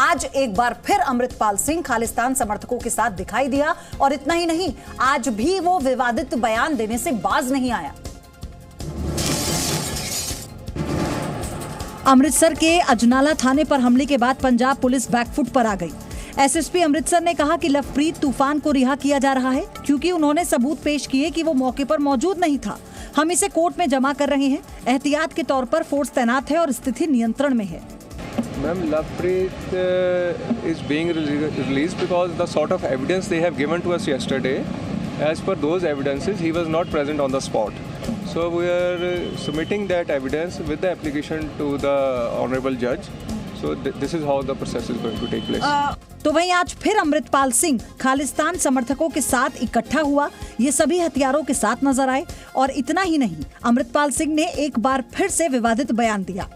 आज एक बार फिर अमृतपाल सिंह खालिस्तान समर्थकों के साथ दिखाई दिया और इतना ही नहीं, आज भी वो विवादित बयान देने से बाज नहीं आया। अमृतसर के अजनाला थाने पर हमले के बाद पंजाब पुलिस बैकफुट पर आ गई। एसएसपी अमृतसर ने कहा कि लवप्रीत तूफान को रिहा किया जा रहा है क्योंकि उन्होंने सबूत पेश किए कि वो मौके पर मौजूद नहीं था। हम इसे कोर्ट में जमा कर रहे हैं। एहतियात के तौर पर फोर्स तैनात है और स्थिति नियंत्रण में है। Ma'am, Lovepreet is being released because the sort of evidence they have given to us yesterday, as per those evidences, he was not present on the spot. So we are submitting that evidence with the application to the honorable judge. So this is how the process is going to take place. तो वहीं आज फिर अमृतपाल सिंह खालिस्तान समर्थकों के साथ इकट्ठा हुआ। ये सभी हथियारों के साथ नजर आए और इतना ही नहीं, अमृतपाल सिंह ने एक बार फिर से विवादित बयान दिया।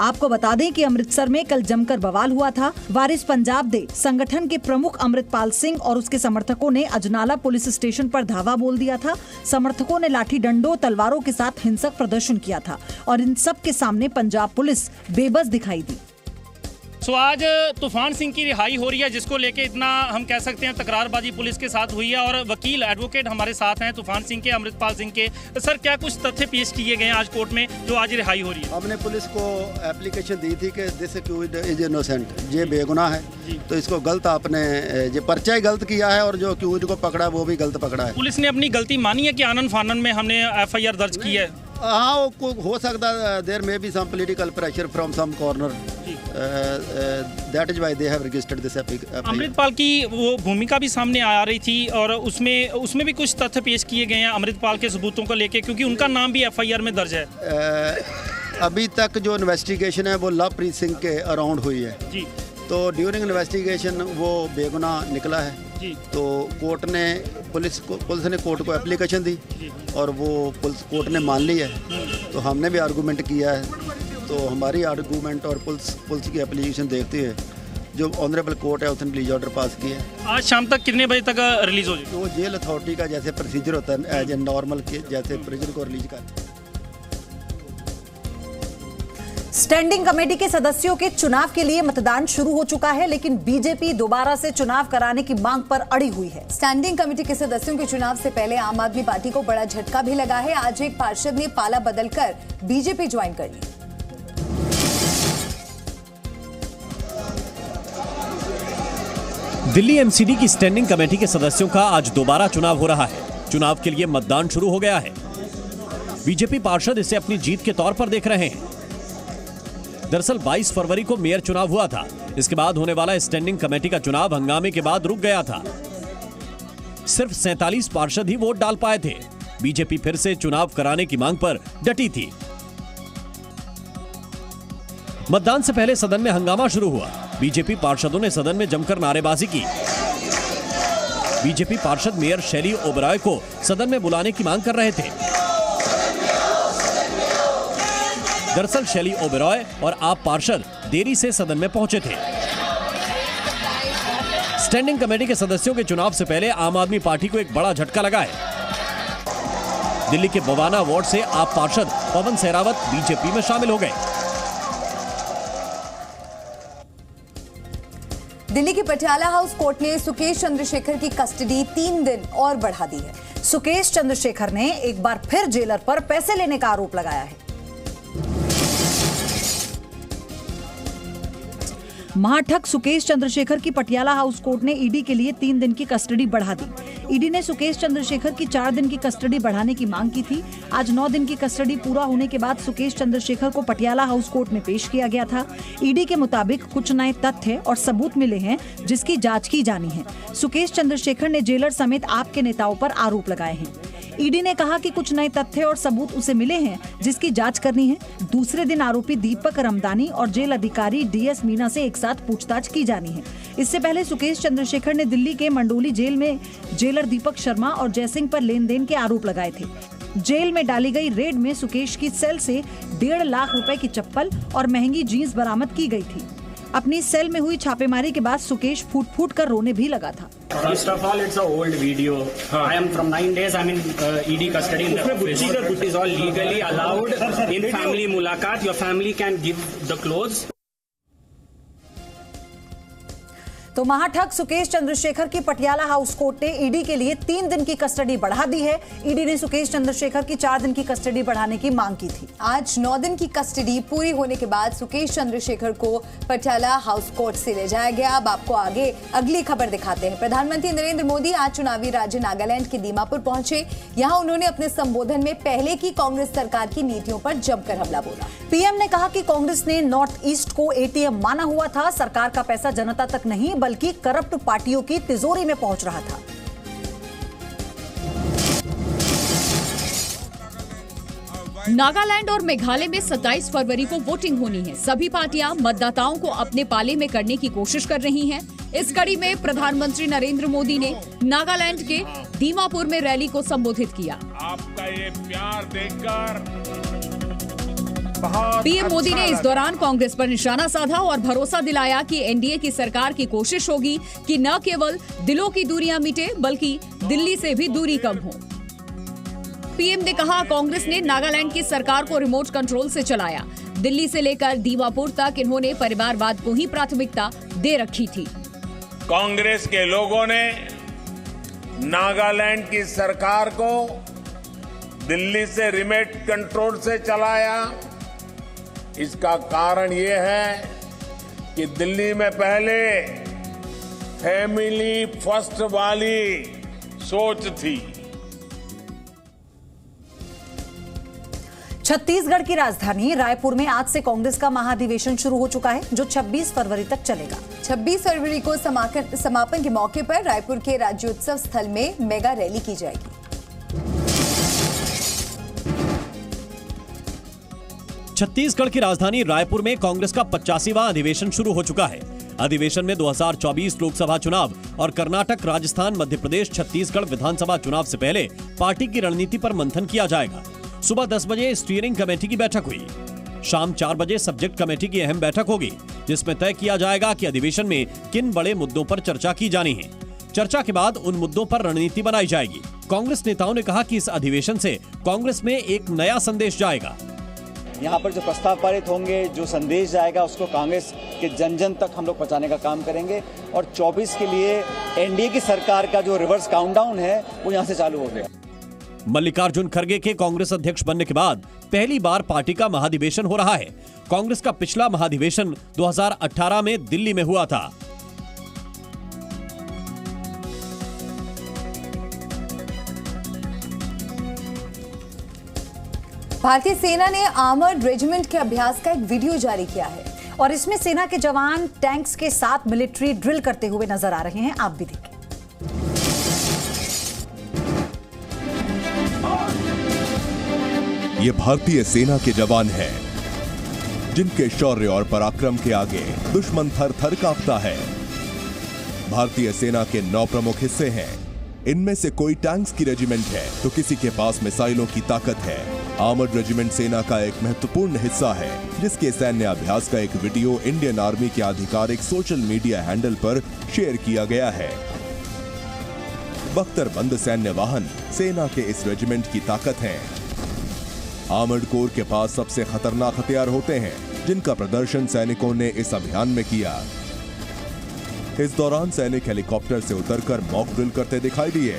आपको बता दें कि अमृतसर में कल जमकर बवाल हुआ था। वारिस पंजाब दे संगठन के प्रमुख अमृतपाल सिंह और उसके समर्थकों ने अजनाला पुलिस स्टेशन पर धावा बोल दिया था। समर्थकों ने लाठी डंडों, तलवारों के साथ हिंसक प्रदर्शन किया था और इन सब के सामने पंजाब पुलिस बेबस दिखाई दी। आज तूफान सिंह की रिहाई हो रही है, जिसको लेके इतना हम कह सकते हैं तकरारबाजी पुलिस के साथ हुई है और वकील एडवोकेट हमारे साथ हैं तूफान सिंह के, अमृतपाल सिंह के। सर, क्या कुछ तथ्य पेश किए गए हैं आज कोर्ट में जो आज रिहाई हो रही है? हमने पुलिस को एप्लीकेशन दी थी कि दिस अक्यूज्ड इज इनोसेंट, ये बेगुनाह है, तो इसको गलत आपने ये पर्चा ही गलत किया है और जो अक्यूज्ड को पकड़ा वो भी गलत पकड़ा है। पुलिस ने अपनी गलती मानी है कि आनन फानन में हमने FIR दर्ज की है? हाँ, वो हो सकता है there may be some political pressure from some corner, that is why they have registered this application. Amritpal की वो भूमिका भी सामने आ रही थी और उसमें भी कुछ तथ्य पेश किए गए हैं अमृतपाल के सबूतों को लेके, क्योंकि उनका नाम भी FIR में दर्ज है। अभी तक जो इन्वेस्टिगेशन है वो लवप्रीत सिंह के अराउंड हुई है जी, तो ड्यूरिंग इन्वेस्टिगेशन वो बेगुनाह निकला है जी। तो कोर्ट ने पुलिस ने कोर्ट को एप्लीकेशन दी और वो कोर्ट ने मान ली है। तो हमने भी आर्गूमेंट किया है, तो हमारी आर्गूमेंट और पुलिस की एप्लीकेशन देखते हुए जो ऑनरेबल कोर्ट है उसने रिलीज ऑर्डर पास किया है। आज शाम तक कितने बजे तक रिलीज हो जाएगी? वो जेल अथॉरिटी का जैसे प्रोसीजर होता है एज ए नॉर्मल के जैसे प्रिजन को रिलीज कर। स्टैंडिंग कमेटी के सदस्यों के चुनाव के लिए मतदान शुरू हो चुका है, लेकिन बीजेपी दोबारा से चुनाव कराने की मांग पर अड़ी हुई है। स्टैंडिंग कमेटी के सदस्यों के चुनाव से पहले आम आदमी पार्टी को बड़ा झटका भी लगा है। आज एक पार्षद ने पाला बदलकर बीजेपी ज्वाइन कर ली। दिल्ली MCD की स्टैंडिंग कमेटी के सदस्यों का आज दोबारा चुनाव हो रहा है। चुनाव के लिए मतदान शुरू हो गया है। बीजेपी पार्षद इसे अपनी जीत के तौर पर देख रहे हैं। दरअसल 22 फरवरी को मेयर चुनाव हुआ था। इसके बाद होने वाला स्टैंडिंग कमेटी का चुनाव हंगामे के बाद रुक गया था। सिर्फ 47 पार्षद ही वोट डाल पाए थे। बीजेपी फिर से चुनाव कराने की मांग पर डटी थी। मतदान से पहले सदन में हंगामा शुरू हुआ। बीजेपी पार्षदों ने सदन में जमकर नारेबाजी की। बीजेपी पार्षद मेयर शैली ओबराय को सदन में बुलाने की मांग कर रहे थे। दरअसल शैली ओबराय और आप पार्षद देरी से सदन में पहुंचे थे। स्टैंडिंग कमेटी के सदस्यों के चुनाव से पहले आम आदमी पार्टी को एक बड़ा झटका लगा है। दिल्ली के बवाना वार्ड से आप पार्षद पवन सहरावत बीजेपी में शामिल हो गए। दिल्ली के पटियाला हाउस कोर्ट ने सुकेश चंद्रशेखर की कस्टडी 3 दिन और बढ़ा दी है। सुकेश चंद्रशेखर ने एक बार फिर जेलर पर पैसे लेने का आरोप लगाया है। महाठग सुकेश चंद्रशेखर की पटियाला हाउस कोर्ट ने ईडी के लिए 3 दिन की कस्टडी बढ़ा दी। ईडी ने सुकेश चंद्रशेखर की 4 दिन की कस्टडी बढ़ाने की मांग की थी। आज 9 दिन की कस्टडी पूरा होने के बाद सुकेश चंद्रशेखर को पटियाला हाउस कोर्ट में पेश किया गया था। ईडी के मुताबिक कुछ नए तथ्य और सबूत मिले हैं जिसकी जांच की जानी है। सुकेश चंद्रशेखर ने जेलर समेत आप के नेताओं पर आरोप लगाए हैं। ईडी ने कहा कि कुछ नए तथ्य और सबूत उसे मिले हैं जिसकी जांच करनी है। दूसरे दिन आरोपी दीपक रमदानी और जेल अधिकारी DS मीना से एक साथ पूछताछ की जानी है। इससे पहले सुकेश चंद्रशेखर ने दिल्ली के मंडोली जेल में जेलर दीपक शर्मा और जयसिंह पर लेन देन के आरोप लगाए थे। जेल में डाली गई रेड में सुकेश की सेल से 1.5 लाख रुपए की चप्पल और महंगी जीन्स बरामद की गई थी। अपनी सेल में हुई छापेमारी के बाद सुकेश फूट फूट कर रोने भी लगा था। First of all, it's an old video. I am from 9 days. I'm in ED custody. It is all legally allowed. In family mulaqat, your family can give the clothes. तो महाठग सुकेश चंद्रशेखर की पटियाला हाउस कोर्ट ने ED के लिए 3 दिन की custody बढ़ा दी है। ED ने सुकेश चंद्रशेखर की 4 दिन की कस्टडी बढ़ाने की मांग की थी। आज 9 दिन की कस्टडी पूरी होने के बाद सुकेश चंद्रशेखर को पटियाला हाउस कोर्ट से ले जाया गया। अब आपको आगे अगली खबर दिखाते हैं। प्रधानमंत्री नरेंद्र मोदी आज चुनावी राज्य नागालैंड के दीमापुर पहुंचे। यहां उन्होंने अपने संबोधन में पहले की कांग्रेस सरकार की नीतियों पर जमकर हमला बोला। पीएम ने कहा कि कांग्रेस ने नॉर्थ ईस्ट को एटीएम माना हुआ था। सरकार का पैसा जनता तक नहीं बल्कि करप्ट पार्टियों की तिजोरी में पहुंच रहा था। नागालैंड और मेघालय में 27 फरवरी को वोटिंग होनी है। सभी पार्टियां मतदाताओं को अपने पाले में करने की कोशिश कर रही हैं। इस कड़ी में प्रधानमंत्री नरेंद्र मोदी ने नागालैंड के दीमापुर में रैली को संबोधित किया। आपका ये प्यार देखकर पीएम मोदी ने इस दौरान कांग्रेस पर निशाना साधा और भरोसा दिलाया कि एनडीए की सरकार की कोशिश होगी कि न केवल दिलों की दूरियां मिटे बल्कि दिल्ली से भी दूरी कम हो। पीएम ने कहा कांग्रेस ने नागालैंड की सरकार को रिमोट कंट्रोल से चलाया। दिल्ली से लेकर दीमापुर तक इन्होंने परिवारवाद को ही प्राथमिकता दे रखी थी। कांग्रेस के लोगों ने नागालैंड की सरकार को दिल्ली से रिमोट कंट्रोल से चलाया। इसका कारण ये है कि दिल्ली में पहले फैमिली फर्स्ट वाली सोच थी। छत्तीसगढ़ की राजधानी रायपुर में आज से कांग्रेस का महाधिवेशन शुरू हो चुका है, जो 26 फरवरी तक चलेगा। 26 फरवरी को समापन के मौके पर रायपुर के राज्योत्सव स्थल में मेगा रैली की जाएगी। छत्तीसगढ़ की राजधानी रायपुर में कांग्रेस का 85वां अधिवेशन शुरू हो चुका है। अधिवेशन में 2024 लोकसभा चुनाव और कर्नाटक, राजस्थान, मध्य प्रदेश, छत्तीसगढ़ विधानसभा चुनाव से पहले पार्टी की रणनीति पर मंथन किया जाएगा। सुबह 10 बजे स्टीयरिंग कमेटी की बैठक हुई। शाम 4 बजे सब्जेक्ट कमेटी की अहम बैठक होगी, जिसमें तय किया जाएगा कि अधिवेशन में किन बड़े मुद्दों पर चर्चा की जानी है। चर्चा के बाद उन मुद्दों पर रणनीति बनाई जाएगी। कांग्रेस नेताओं ने कहा कि इस अधिवेशन से कांग्रेस में एक नया संदेश जाएगा। यहाँ पर जो प्रस्ताव पारित होंगे, जो संदेश जाएगा, उसको कांग्रेस के जन जन तक हम लोग पहुँचाने का काम करेंगे। और 24 के लिए एनडीए की सरकार का जो रिवर्स काउंटडाउन है वो यहाँ से चालू हो गया। मल्लिकार्जुन खड़गे के कांग्रेस अध्यक्ष बनने के बाद पहली बार पार्टी का महाधिवेशन हो रहा है। कांग्रेस का पिछला महाधिवेशन 2018 में दिल्ली में हुआ था। भारतीय सेना ने आर्मर्ड रेजिमेंट के अभ्यास का एक वीडियो जारी किया है और इसमें सेना के जवान टैंक्स के साथ मिलिट्री ड्रिल करते हुए नजर आ रहे हैं। आप भी देखें। ये भारतीय सेना के जवान हैं, जिनके शौर्य और पराक्रम के आगे दुश्मन थर थर कांपता है। भारतीय सेना के 9 प्रमुख हिस्से हैं। इनमें से कोई टैंक्स की रेजिमेंट है तो किसी के पास मिसाइलों की ताकत है। आर्मर्ड रेजिमेंट सेना का एक महत्वपूर्ण हिस्सा है, जिसके सैन्य अभ्यास का एक वीडियो इंडियन आर्मी के आधिकारिक सोशल मीडिया हैंडल पर शेयर किया गया है। बख्तरबंद सैन्य वाहन सेना के इस रेजिमेंट की ताकत हैं। आर्मर्ड कोर के पास सबसे खतरनाक हथियार होते हैं, जिनका प्रदर्शन सैनिकों ने इस अभियान में किया। इस दौरान सैनिक हेलीकॉप्टर से उतरकर मॉक ड्रिल करते दिखाई दिए।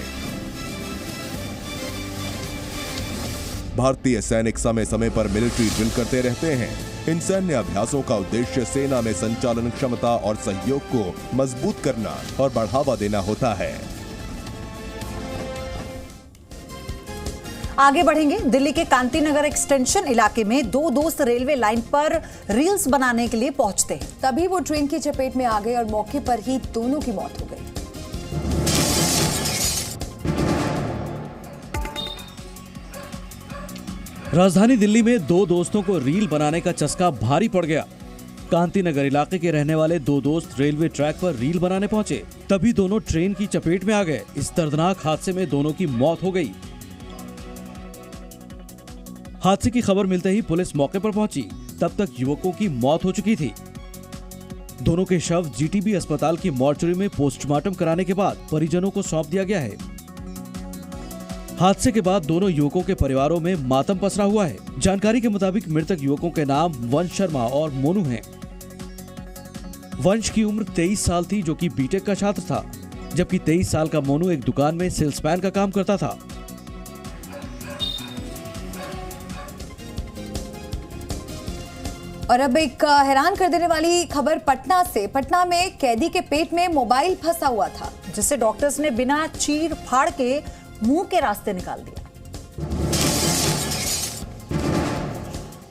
भारतीय सैनिक समय समय पर मिलिट्री ड्रिल करते रहते हैं। इन सैन्य अभ्यासों का उद्देश्य सेना में संचालन क्षमता और सहयोग को मजबूत करना और बढ़ावा देना होता है। आगे बढ़ेंगे। दिल्ली के कांति नगर एक्सटेंशन इलाके में 2 दोस्त रेलवे लाइन पर रील्स बनाने के लिए पहुंचते हैं। तभी वो ट्रेन की चपेट में आ गए और मौके पर ही दोनों की मौत हो गई। राजधानी दिल्ली में 2 दोस्तों को रील बनाने का चस्का भारी पड़ गया। कांति नगर इलाके के रहने वाले 2 दोस्त रेलवे ट्रैक पर रील बनाने पहुंचे, तभी दोनों ट्रेन की चपेट में आ गए। इस दर्दनाक हादसे में दोनों की मौत हो गई। हादसे की खबर मिलते ही पुलिस मौके पर पहुंची। तब तक युवकों की मौत हो चुकी थी। दोनों के शव जीटीबी अस्पताल की मॉर्चरी में पोस्टमार्टम कराने के बाद परिजनों को सौंप दिया गया है। हादसे के बाद दोनों युवकों के परिवारों में मातम पसरा हुआ है। जानकारी के मुताबिक मृतक युवकों के नाम वंश शर्मा और मोनू हैं। वंश की उम्र 23 साल थी, जो कि बीटेक का छात्र था, जबकि 23 साल का मोनू एक दुकान में सेल्समैन का काम करता था। और अब एक हैरान कर देने वाली खबर पटना से। पटना में कैदी के पेट में मोबाइल फंसा हुआ था, जिसे डॉक्टर्स ने बिना चीर फाड़ के मुंह के रास्ते निकाल दिया।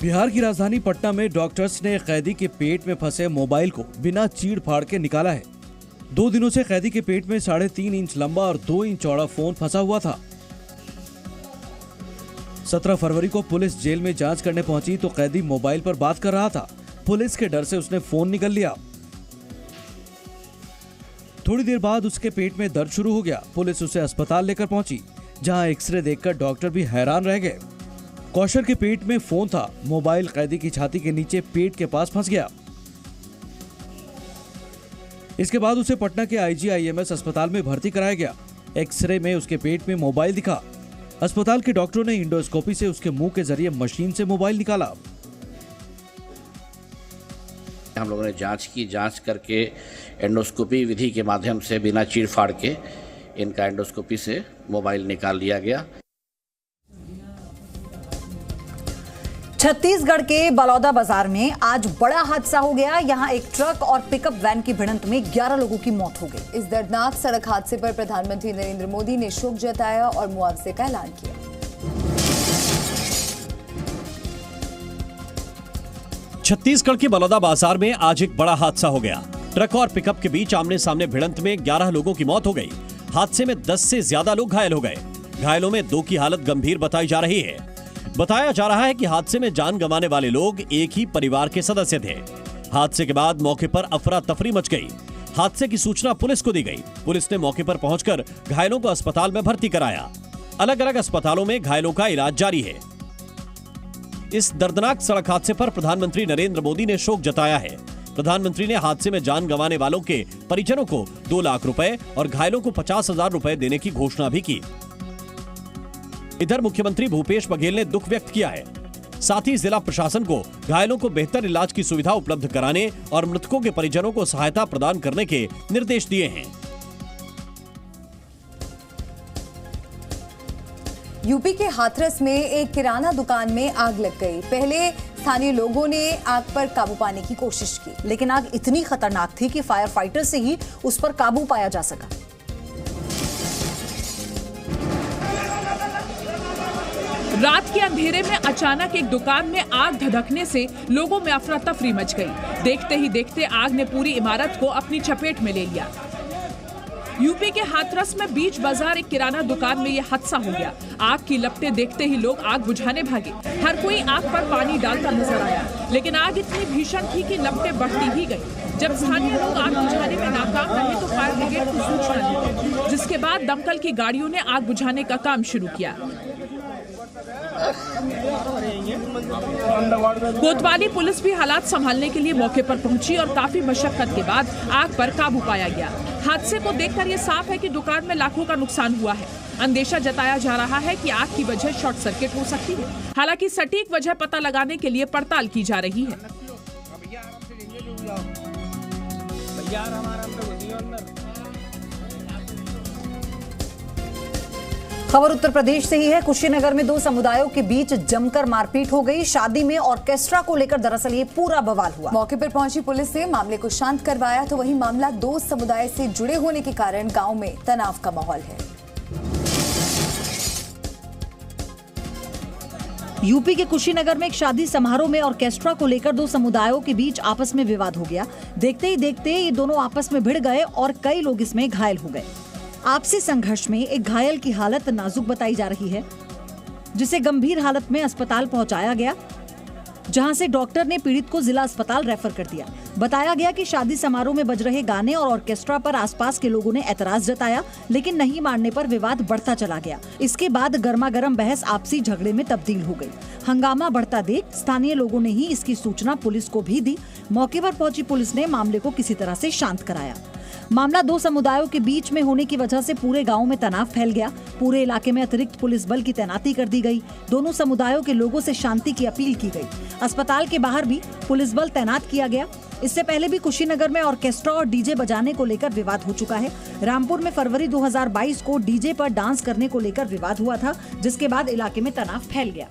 बिहार की राजधानी पटना में डॉक्टर्स ने कैदी के पेट में फंसे मोबाइल को बिना चीर फाड़ के निकाला है। 2 दिनों से कैदी के पेट में 3.5 इंच लंबा और 2 इंच चौड़ा फोन फंसा हुआ था। 17 फरवरी को पुलिस जेल में जांच करने पहुंची तो कैदी मोबाइल पर बात कर रहा था। पुलिस के डर से उसने फोन निकाल लिया। थोड़ी देर बाद उसके पेट में दर्द शुरू हो गया। पुलिस उसे अस्पताल लेकर पहुंची, जहां एक्सरे देखकर डॉक्टर भी हैरान रह गए। कौशल के पेट में फोन था। मोबाइल कैदी की छाती के नीचे पेट के पास फंस गया। इसके बाद उसे पटना के IGIMS अस्पताल में भर्ती कराया गया। एक्सरे में उसके पेट में मोबाइल दिखा। अस्पताल के डॉक्टरों ने इंडोस्कोपी से उसके मुंह के जरिए मशीन से मोबाइल निकाला। हम लोगों ने जांच की, जांच करके एंडोस्कोपी विधि के माध्यम से बिना चीर फाड़ के इनका एंडोस्कोपी से मोबाइल निकाल लिया गया। छत्तीसगढ़ के बलौदा बाजार में आज बड़ा हादसा हो गया। यहां एक ट्रक और पिकअप वैन की भिड़ंत में 11 लोगों की मौत हो गई। इस दर्दनाक सड़क हादसे पर प्रधानमंत्री नरेंद्र मोदी ने शोक जताया और मुआवजे का ऐलान किया। छत्तीसगढ़ के बलौदा बाजार में आज एक बड़ा हादसा हो गया। ट्रक और पिकअप के बीच आमने सामने भिड़ंत में 11 लोगों की मौत हो गई। हादसे में 10 से ज्यादा लोग घायल हो गए। घायलों में 2 की हालत गंभीर बताई जा रही है। बताया जा रहा है कि हादसे में जान गंवाने वाले लोग एक ही परिवार के सदस्य थे। हादसे के बाद मौके पर अफरा तफरी मच गई। हादसे की सूचना पुलिस को दी गई। पुलिस ने मौके पर पहुंचकर घायलों को अस्पताल में भर्ती कराया। अलग अलग अस्पतालों में घायलों का इलाज जारी है। इस दर्दनाक सड़क हादसे पर प्रधानमंत्री नरेंद्र मोदी ने शोक जताया है। प्रधानमंत्री ने हादसे में जान गंवाने वालों के परिजनों को 2 लाख रुपए और घायलों को 50,000 रुपए देने की घोषणा भी की। इधर मुख्यमंत्री भूपेश बघेल ने दुख व्यक्त किया है। साथ ही जिला प्रशासन को घायलों को बेहतर इलाज की सुविधा उपलब्ध कराने और मृतकों के परिजनों को सहायता प्रदान करने के निर्देश दिए हैं। यूपी के हाथरस में एक किराना दुकान में आग लग गई। पहले स्थानीय लोगों ने आग पर काबू पाने की कोशिश की, लेकिन आग इतनी खतरनाक थी कि फायर फाइटर से ही उस पर काबू पाया जा सका। रात के अंधेरे में अचानक एक दुकान में आग धधकने से लोगों में अफरा तफरी मच गई। देखते ही देखते आग ने पूरी इमारत को अपनी चपेट में ले लिया। यूपी के हाथरस में बीच बाजार एक किराना दुकान में यह हादसा हो गया। आग की लपटें देखते ही लोग आग बुझाने भागे। हर कोई आग पर पानी डालता नजर आया, लेकिन आग इतनी भीषण थी कि लपटें बढ़ती ही गई। जब स्थानीय लोग आग बुझाने में नाकाम रहे तो फायर ब्रिगेड को सूचना दी, जिसके बाद दमकल की गाड़ियों ने आग बुझाने का काम शुरू किया। कोतवाली पुलिस भी हालात संभालने के लिए मौके पर पहुंची और काफी मशक्कत के बाद आग पर काबू पाया गया। हादसे को देखकर ये साफ है कि दुकान में लाखों का नुकसान हुआ है। अंदेशा जताया जा रहा है कि आग की वजह शॉर्ट सर्किट हो सकती है। हालांकि सटीक वजह पता लगाने के लिए पड़ताल की जा रही है। खबर उत्तर प्रदेश से ही है। कुशीनगर में 2 समुदायों के बीच जमकर मारपीट हो गई। शादी में ऑर्केस्ट्रा को लेकर दरअसल ये पूरा बवाल हुआ। मौके पर पहुंची पुलिस ने मामले को शांत करवाया, तो वहीं मामला 2 समुदाय से जुड़े होने के कारण गांव में तनाव का माहौल है। यूपी के कुशीनगर में एक शादी समारोह में ऑर्केस्ट्रा को लेकर 2 समुदायों के बीच आपस में विवाद हो गया। देखते ही देखते ये दोनों आपस में भिड़ गए और कई लोग इसमें घायल हो गए। आपसी संघर्ष में एक घायल की हालत नाजुक बताई जा रही है, जिसे गंभीर हालत में अस्पताल पहुंचाया गया, जहां से डॉक्टर ने पीड़ित को जिला अस्पताल रेफर कर दिया। बताया गया कि शादी समारोह में बज रहे गाने और ऑर्केस्ट्रा पर आसपास के लोगों ने ऐतराज जताया, लेकिन नहीं मानने पर विवाद बढ़ता चला गया। इसके बाद गर्मागर्म बहस आपसी झगड़े में तब्दील हो गई। हंगामा बढ़ता देख स्थानीय लोगों ने ही इसकी सूचना पुलिस को भी दी। मौके पर पहुंची पुलिस ने मामले को किसी तरह से शांत कराया। मामला दो समुदायों के बीच में होने की वजह से पूरे गांव में तनाव फैल गया। पूरे इलाके में अतिरिक्त पुलिस बल की तैनाती कर दी गई। दोनों समुदायों के लोगों से शांति की अपील की गई। अस्पताल के बाहर भी पुलिस बल तैनात किया गया। इससे पहले भी कुशीनगर में ऑर्केस्ट्रा और डीजे बजाने को लेकर विवाद हो चुका है। रामपुर में फरवरी 2022 को डीजे पर डांस करने को लेकर विवाद हुआ था, जिसके बाद इलाके में तनाव फैल गया।